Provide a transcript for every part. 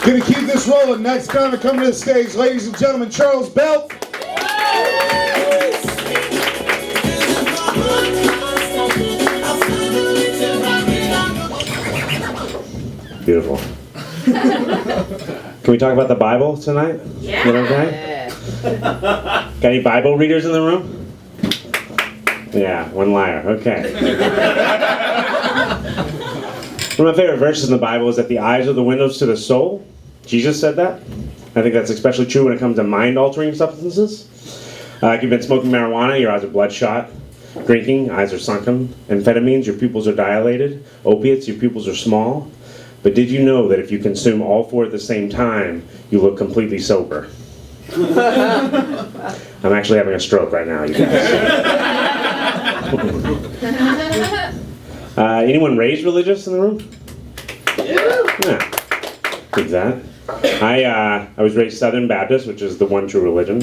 Gonna keep this rolling. Next comic coming to the stage, ladies and gentlemen, Charles Belt. Beautiful. Can we talk about the Bible tonight? Yeah. Is that okay? Got any Bible readers in the room? Yeah, one liar. Okay. One of my favorite verses in the Bible is that the eyes are the windows to the soul. Jesus said that. I think that's especially true when it comes to mind-altering substances. If you've been smoking marijuana, your eyes are bloodshot. Drinking, eyes are sunken. Amphetamines, your pupils are dilated. Opiates, your pupils are small. But did you know that if you consume all four at the same time, you look completely sober? I'm actually having a stroke right now, you guys. Anyone raised religious in the room? Yeah. Dig that. I was raised Southern Baptist, which is the one true religion.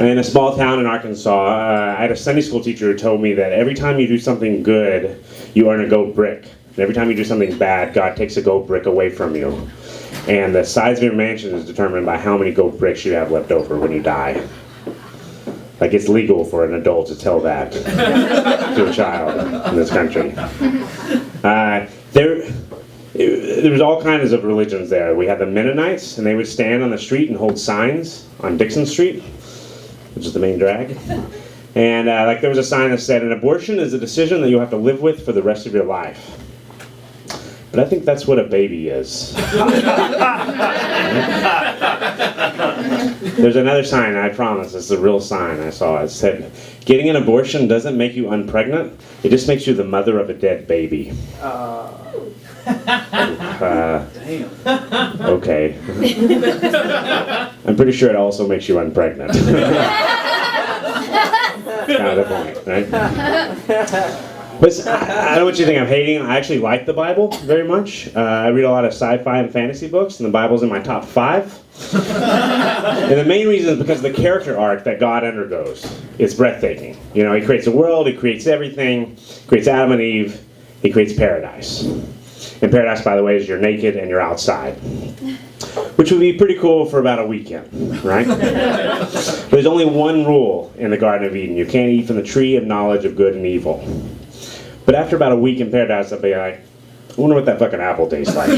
In a small town in Arkansas, I had a Sunday school teacher who told me that every time you do something good, you earn a gold brick. And every time you do something bad, God takes a gold brick away from you. And the size of your mansion is determined by how many gold bricks you have left over when you die. Like, it's legal for an adult to tell that to a child in this country. There was all kinds of religions there. We had the Mennonites, and they would stand on the street and hold signs on Dixon Street, which is the main drag. And there was a sign that said, "An abortion is a decision that you have to live with for the rest of your life." But I think that's what a baby is. There's another sign, I promise, it's a real sign I saw. It said, "Getting an abortion doesn't make you unpregnant, it just makes you the mother of a dead baby." Okay. I'm pretty sure it also makes you unpregnant. Kind of the point, right? But I don't know what you think I'm hating. I actually like the Bible very much. I read a lot of sci-fi and fantasy books, and the Bible's in my top 5. And the main reason is because of the character arc that God undergoes. It's breathtaking. You know, he creates a world, he creates everything, he creates Adam and Eve, he creates paradise. And paradise, by the way, is you're naked and you're outside. Which would be pretty cool for about a weekend, right? There's only one rule in the Garden of Eden. You can't eat from the tree of knowledge of good and evil. But after about a week in paradise, I'll be like, I wonder what that fucking apple tastes like.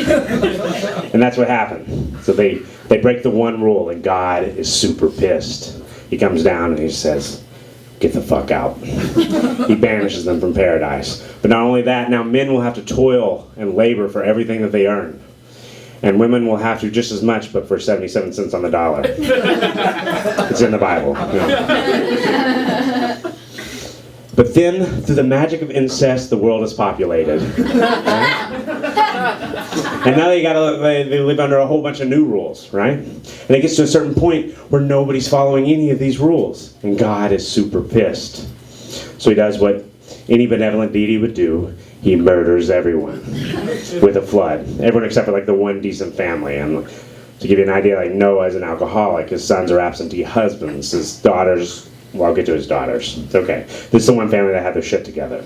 And that's what happened. So they break the one rule, and God is super pissed. He comes down and he says, "Get the fuck out." He banishes them from paradise. But not only that, now men will have to toil and labor for everything that they earn. And women will have to just as much, but for 77 cents on the dollar. It's in the Bible. You know. But then, through the magic of incest, the world is populated. And now they live under a whole bunch of new rules, right? And it gets to a certain point where nobody's following any of these rules. And God is super pissed. So he does what any benevolent deity would do. He murders everyone with a flood. Everyone except for the one decent family. And to give you an idea, Noah is an alcoholic. His sons are absentee husbands. His daughters, well, I'll get to his daughters. It's okay. This is the one family that had their shit together.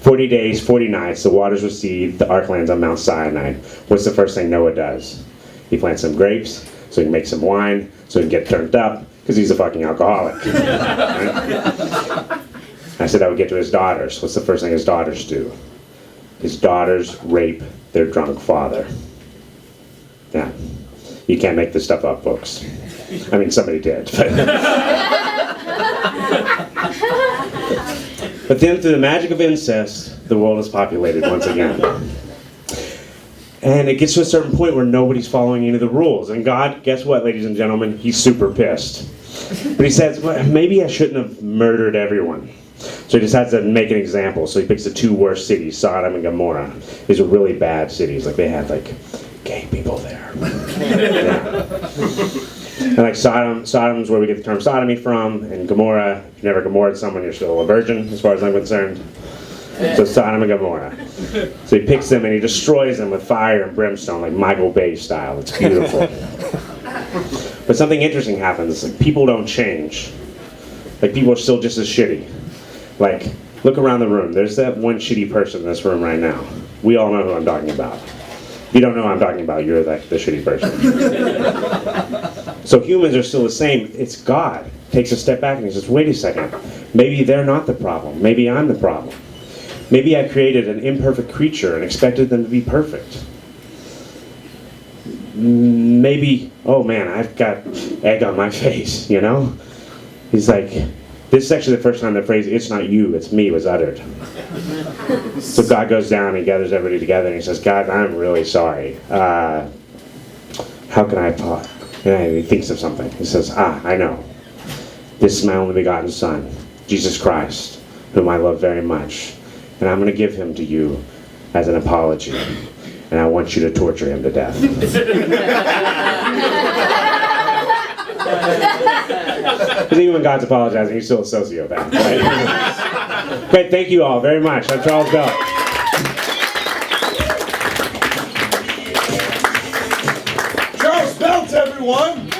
40 days, 40 nights, the waters recede, the ark lands on Mount Sinai. What's the first thing Noah does? He plants some grapes, so he can make some wine, so he can get turned up, because he's a fucking alcoholic. Right? I said I would get to his daughters. What's the first thing his daughters do? His daughters rape their drunk father. Yeah. You can't make this stuff up, folks. I mean, somebody did. But then, through the magic of incest, the world is populated once again. And it gets to a certain point where nobody's following any of the rules. And God, guess what, ladies and gentlemen? He's super pissed. But he says, well, maybe I shouldn't have murdered everyone. So he decides to make an example. So he picks the 2 worst cities, Sodom and Gomorrah. These are really bad cities. They had gay people there. Yeah. And Sodom's where we get the term sodomy from, and Gomorrah, if you never Gomorra'd someone, you're still a virgin, as far as I'm concerned. So Sodom and Gomorrah. So he picks them and he destroys them with fire and brimstone, like Michael Bay style. It's beautiful. But something interesting happens. People don't change. People are still just as shitty. Look around the room. There's that one shitty person in this room right now. We all know who I'm talking about. You don't know what I'm talking about. You're the shitty person. So humans are still the same. It's God takes a step back and he says, wait a second. Maybe they're not the problem. Maybe I'm the problem. Maybe I created an imperfect creature and expected them to be perfect. Maybe, oh man, I've got egg on my face, you know? He's like, this is actually the first time the phrase, it's not you, it's me, was uttered. So God goes down, he gathers everybody together, and he says, God, I'm really sorry. How can I apologize? And he thinks of something. He says, I know. This is my only begotten Son, Jesus Christ, whom I love very much. And I'm going to give him to you as an apology. And I want you to torture him to death. Because even when God's apologizing, he's still a sociopath. Right? Great, thank you all very much. I'm Charles Bell. Charles Belt, everyone.